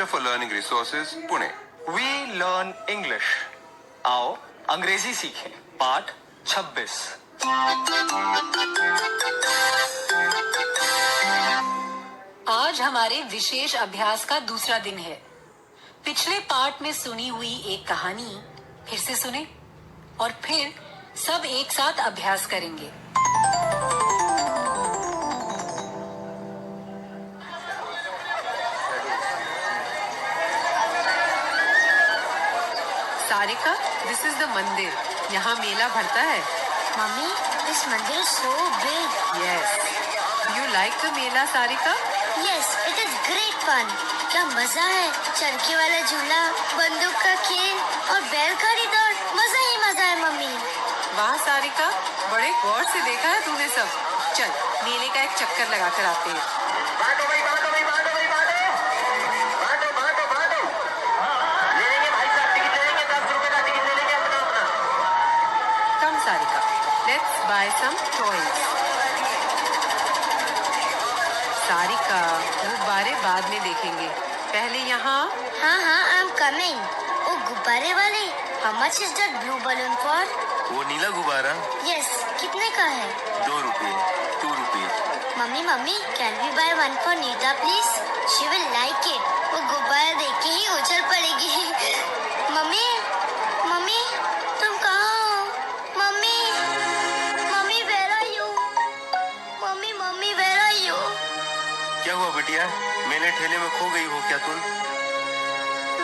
Centre for learning resources, Pune. We learn English. आओ अंग्रेजी सीखें। पाठ 26। आज हमारे विशेष अभ्यास का दूसरा दिन है। पिछले पाठ में सुनी हुई एक कहानी फिर से सुने और फिर सब एक साथ अभ्यास करेंगे। सारिका, दिस इज द मंदिर। यहाँ मेला भरता है। मम्मी, this मंदिर is so big. Yes, you like the Mela Sarika? Yes, it is great fun. क्या मजा है। चरखी वाला झूला, बंदूक का खेल और बैलगाड़ी दौड़, मजा ही मजा है मम्मी। वाह सारिका, बड़े गौर से देखा है तूने सब। चल मेले का एक चक्कर लगा कर आते हैं। बांटो भाई, बांटो भाई, बांटो भाई, बांटो बांटो बांटो बांटो। ले लेंगे भाई साहब, टिकट ले लेंगे, 10 रुपए का टिकट ले लेंगे अपना अपना। Come Sarika, let's buy some toys. Sarika, गुब्बारे बाद में देखेंगे, पहले यहाँ। हाँ हाँ, I am coming. ओ गुब्बारे वाले, how much is that blue balloon for? वो नीला गुब्बारा Yes, कितने का है? 2 रुपये, 2 रुपये। Mummy mummy, can we buy one for Nita please? She will like it. वो गुब्बारा देख के ही उछल पड़ेगी। मम्मी मम्मी, तुम कहाँ हो? Mummy mummy, where are you? Mummy mummy, where are you? क्या हुआ बिटिया, मेले ठेले में खो गई हो क्या तुम?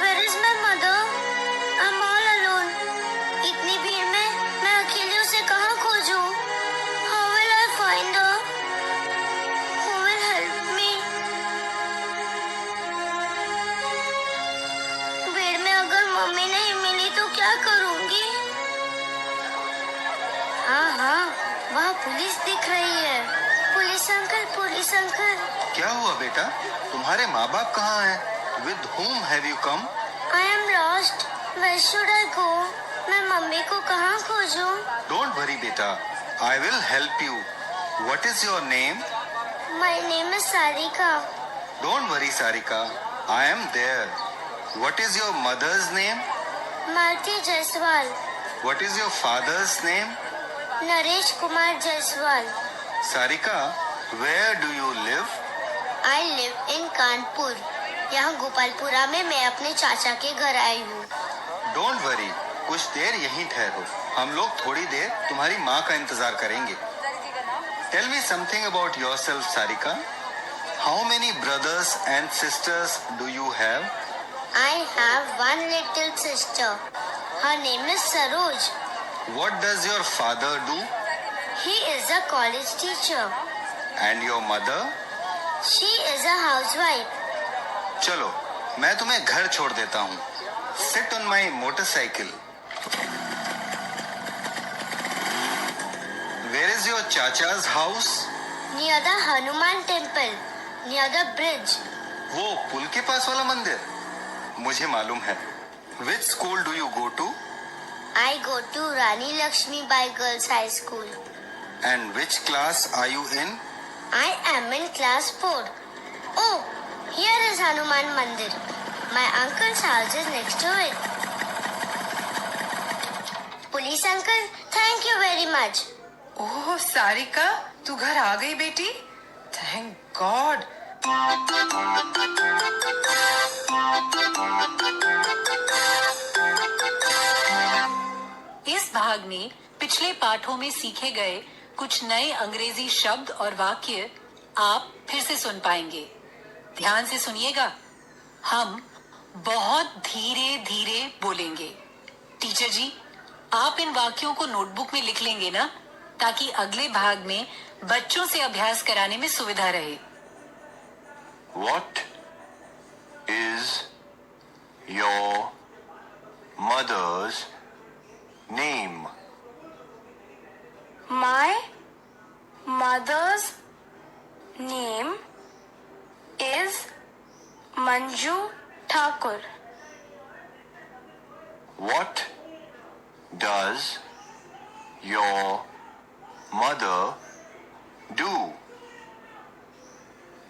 Where is my mother? I'm all alone. इतनी भीड़ में मैं अकेले उसे कहाँ खोजूं? How will I find her? Who will help me? भीड़ में अगर मम्मी नहीं मिली तो क्या करूंगी? हाँ हाँ, वहाँ पुलिस दिख रही है। Police uncle, police uncle. क्या हुआ बेटा, तुम्हारे माँ बाप कहाँ हैं? With whom have you come? I am lost. Where should I go? मैं मम्मी को कहाँ खोजूं? Don't worry बेटा, I will help you. What is your name? My name is Sarika. Don't worry Sarika, I am there. What is your mother's name? Malti Jaiswal. What is your father's name? Naresh Kumar Jaiswal. Sarika, where do you live? I live in Kanpur. यहाँ गोपालपुरा में मैं अपने चाचा के घर आई हूँ। Don't worry, कुछ देर यहीं ठहरो, हम लोग थोड़ी देर तुम्हारी माँ का इंतजार करेंगे। Tell me something about yourself, Sarika. How many brothers and sisters do you have? I have one little sister. Her name is Saroj. What does your father do? He is a college teacher. And your mother? She is a housewife. चलो, मैं तुम्हें घर छोड़ देता हूँ। Sit on my motorcycle. Where is your chacha's house? Near the Hanuman temple. Near the bridge. वो पुल के पास वाला मंदिर? मुझे मालूम है। Which school do you go to? I go to Rani Lakshmi Bai Girls High School. And which class are you in? I am in class 4. Oh, here is Hanuman Mandir. My uncle's house is next to it. Police uncle, thank you very much. ओह सारिका, तू घर आ गई बेटी। Thank God. इस भाग में पिछले पाठों में सीखे गए कुछ नए अंग्रेजी शब्द और वाक्य आप फिर से सुन पाएंगे। ध्यान से सुनिएगा। हम बहुत धीरे धीरे बोलेंगे। टीचर जी, आप इन वाक्यों को नोटबुक में लिख लेंगे ना, ताकि अगले भाग में बच्चों से अभ्यास कराने में सुविधा रहे। What is your mother's name? My mother's name is Manju Thakur. What does your mother do?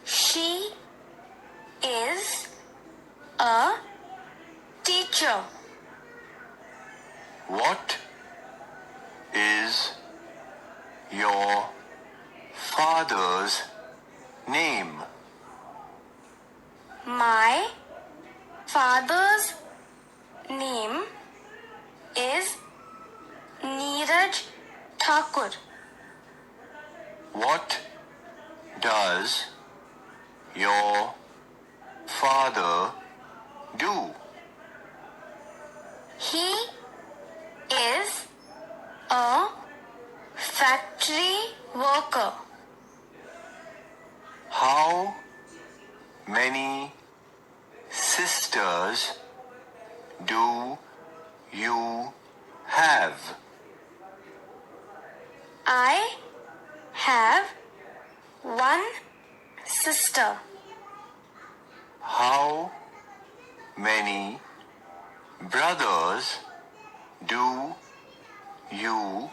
She is a teacher. What is your father's name? My father's name is Neeraj Thakur. What does your father do? He is a factory worker. How many sisters do you have? I have one sister. How many brothers do you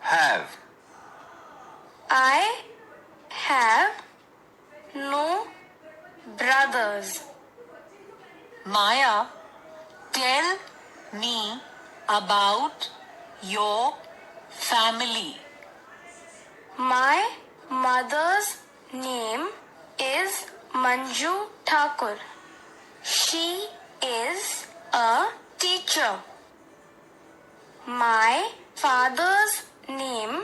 have? I have no brothers. Maya, tell me about your family. My mother's name is Manju Thakur. She is a teacher. My father's name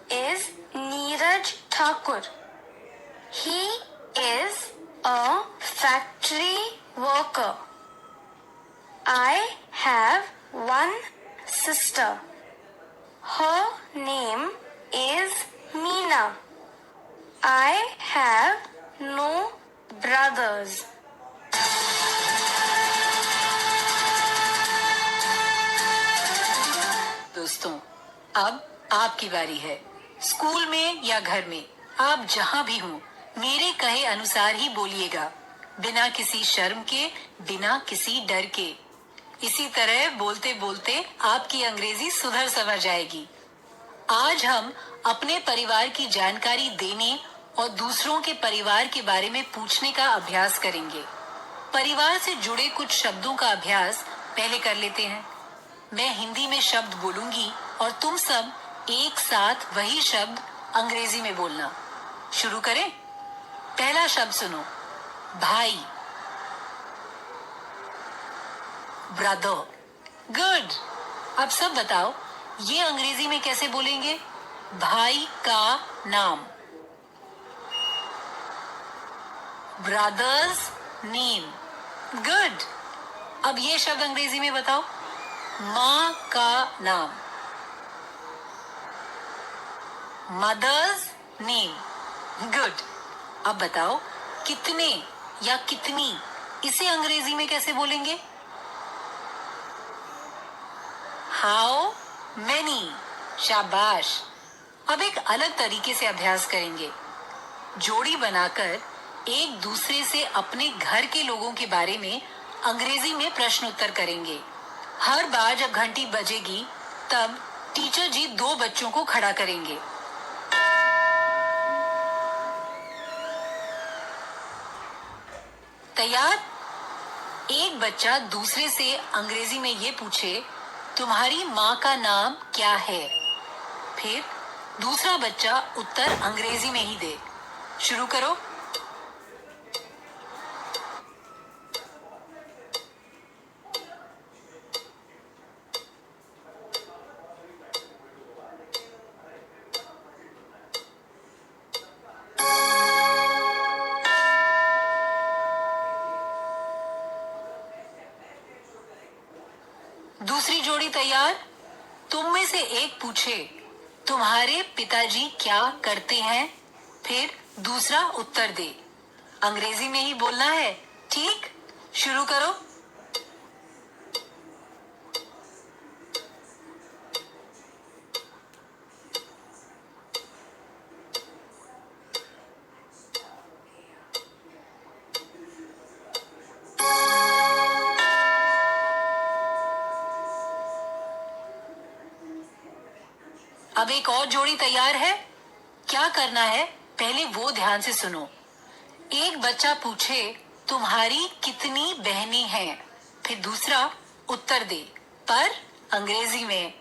is Neeraj Thakur. He is a factory worker. I have one sister. Her name is Meena. I have no brothers. दोस्तों, अब आपकी बारी है। School में या घर में, आप जहाँ भी हों, मेरे कहे अनुसार ही बोलिएगा, बिना किसी शर्म के, बिना किसी डर के। इसी तरह बोलते बोलते आपकी अंग्रेजी सुधर समझ जाएगी। आज हम अपने परिवार की जानकारी देने और दूसरों के परिवार के बारे में पूछने का अभ्यास करेंगे। परिवार से जुड़े कुछ शब्दों का अभ्यास पहले कर लेते हैं। मैं हिंदी में शब्द बोलूंगी और तुम सब एक साथ वही शब्द अंग्रेजी में बोलना। शुरू करें। पहला शब्द सुनो, भाई, ब्रदर। गुड। अब सब बताओ, ये अंग्रेजी में कैसे बोलेंगे? भाई का नाम, ब्रदर्स नेम। गुड। अब ये शब्द अंग्रेजी में बताओ, माँ का नाम, मदर्स नेम। गुड। अब बताओ, कितने या कितनी, इसे अंग्रेजी में कैसे बोलेंगे? How many. शाबाश। अब एक अलग तरीके से अभ्यास करेंगे। जोड़ी बनाकर एक दूसरे से अपने घर के लोगों के बारे में अंग्रेजी में प्रश्न उत्तर करेंगे। हर बार जब घंटी बजेगी तब टीचर जी दो बच्चों को खड़ा करेंगे। तैयार? एक बच्चा दूसरे से अंग्रेजी में ये पूछे, तुम्हारी माँ का नाम क्या है? फिर दूसरा बच्चा उत्तर अंग्रेजी में ही दे। शुरू करो। दूसरी जोड़ी तैयार? तुम में से एक पूछे, तुम्हारे पिताजी क्या करते हैं? फिर दूसरा उत्तर दे। अंग्रेजी में ही बोलना है, ठीक? शुरू करो। अब एक और जोड़ी तैयार है। क्या करना है, पहले वो ध्यान से सुनो। एक बच्चा पूछे, तुम्हारी कितनी बहनें हैं? फिर दूसरा उत्तर दे, पर अंग्रेजी में।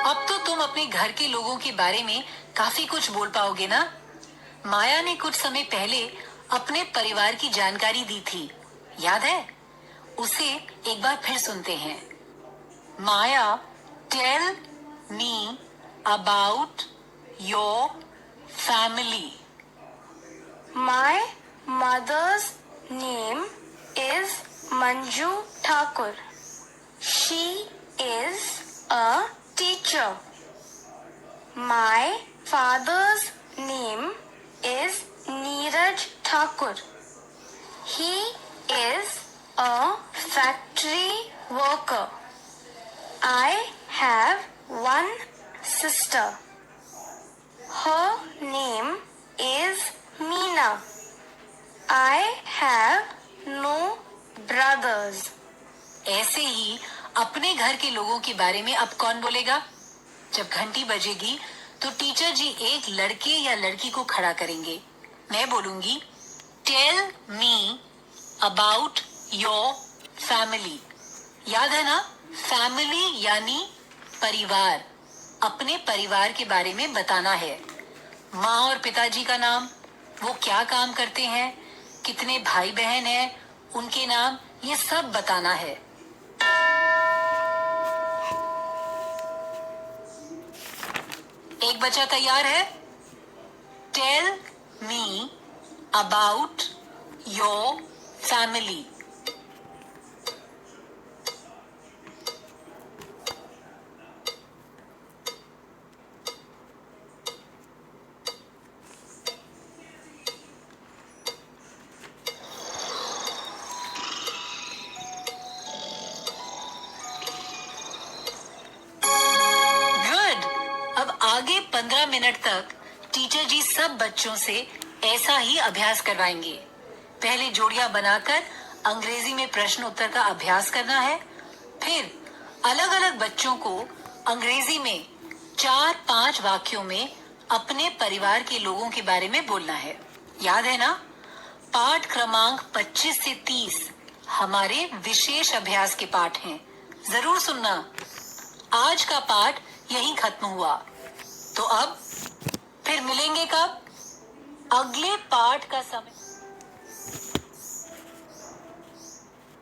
अब तो तुम अपने घर के लोगों के बारे में काफी कुछ बोल पाओगे ना? माया ने कुछ समय पहले अपने परिवार की जानकारी दी थी, याद है? उसे एक बार फिर सुनते हैं। Maya, tell me about your family. My mother's name is Manju Thakur. She is a teacher. My father's name is Neeraj Thakur. He is a factory worker. I have one sister. Her name is Meena. I have no brothers. ऐसे ही अपने घर के लोगों के बारे में अब कौन बोलेगा? जब घंटी बजेगी तो टीचर जी एक लड़के या लड़की को खड़ा करेंगे। मैं बोलूंगी, tell me about your family. याद है ना? फैमिली यानी परिवार। अपने परिवार के बारे में बताना है। माँ और पिताजी का नाम, वो क्या काम करते हैं, कितने भाई बहन हैं, उनके नाम, ये सब बताना है। एक बच्चा तैयार है? Tell me about your family. आगे 15 मिनट तक टीचर जी सब बच्चों से ऐसा ही अभ्यास करवाएंगे। पहले जोड़ियां बनाकर अंग्रेजी में प्रश्न उत्तर का अभ्यास करना है। फिर अलग अलग बच्चों को अंग्रेजी में 4-5 वाक्यों में अपने परिवार के लोगों के बारे में बोलना है। याद है ना? पाठ क्रमांक 25 से 30 हमारे विशेष अभ्यास के पाठ हैं। जरूर सुनना। आज का पाठ यहीं खत्म हुआ। तो अब फिर मिलेंगे कब? अगले पाठ का समय।